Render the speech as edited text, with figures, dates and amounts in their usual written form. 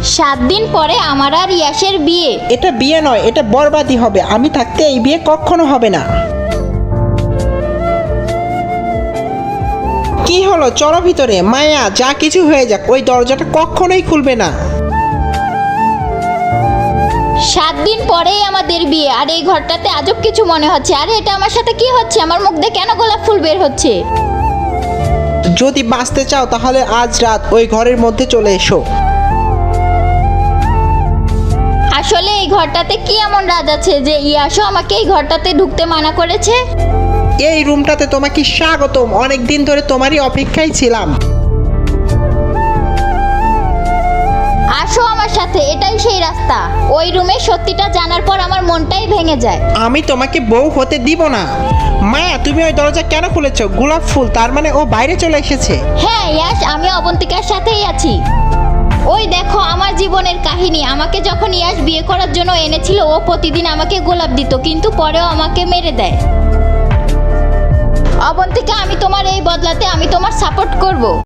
7 দিন পরে আমার আর ইয়াসের বিয়ে। এটা বিয়ে নয়, এটা বরবাদি হবে। আমি থাকতে এই বিয়ে কখনো হবে না। কি হলো, চলো ভিতরে। মায়া, যা কিছু হয়ে যাক ওই দরজাটা কখনোই খুলবে না। 7 দিন পরেই আমাদের বিয়ে, আর এই ঘরটাতে আজব কিছু মনে হচ্ছে। আরে এটা আমার সাথে কি হচ্ছে? আমার মুখ দিয়ে কেন গোলাপ ফুল বের হচ্ছে? যদি বাঁচতে চাও তাহলে আজ রাত ওই ঘরের মধ্যে চলে এসো। আসলে এই ঘরটাতে কি এমন রাজ আছে যে ইয়াসও আমাকে এই ঘরটাতে ঢুকতে মানা করেছে? এই রুমটাতে তোমাকে স্বাগতম। অনেক দিন ধরে তোমারই অপেক্ষায় ছিলাম। আসো আমার সাথে, এটাই সেই রাস্তা। ওই রুমে সত্যিটা জানার পর আমার মনটাই ভেঙে যায়। আমি তোমাকে বউ হতে দিব না। মায়া, তুমি ওই দরজা কেন খুলেছো? গোলাপ ফুল, তার মানে ও বাইরে চলে এসেছে। হ্যাঁ ইয়াস, আমি অবন্তিকার সাথেই আছি। ওই দেখো আমার জীবনের কাহিনী। আমাকে যখন ইয়াস বিয়ে করার জন্য এনেছিল, ও প্রতিদিন আমাকে গোলাপ দিত, কিন্তু পরেও আমাকে মেরে দেয়। অবন্তিকা, আমি তোমার এই বদলাতে আমি তোমার সাপোর্ট করব।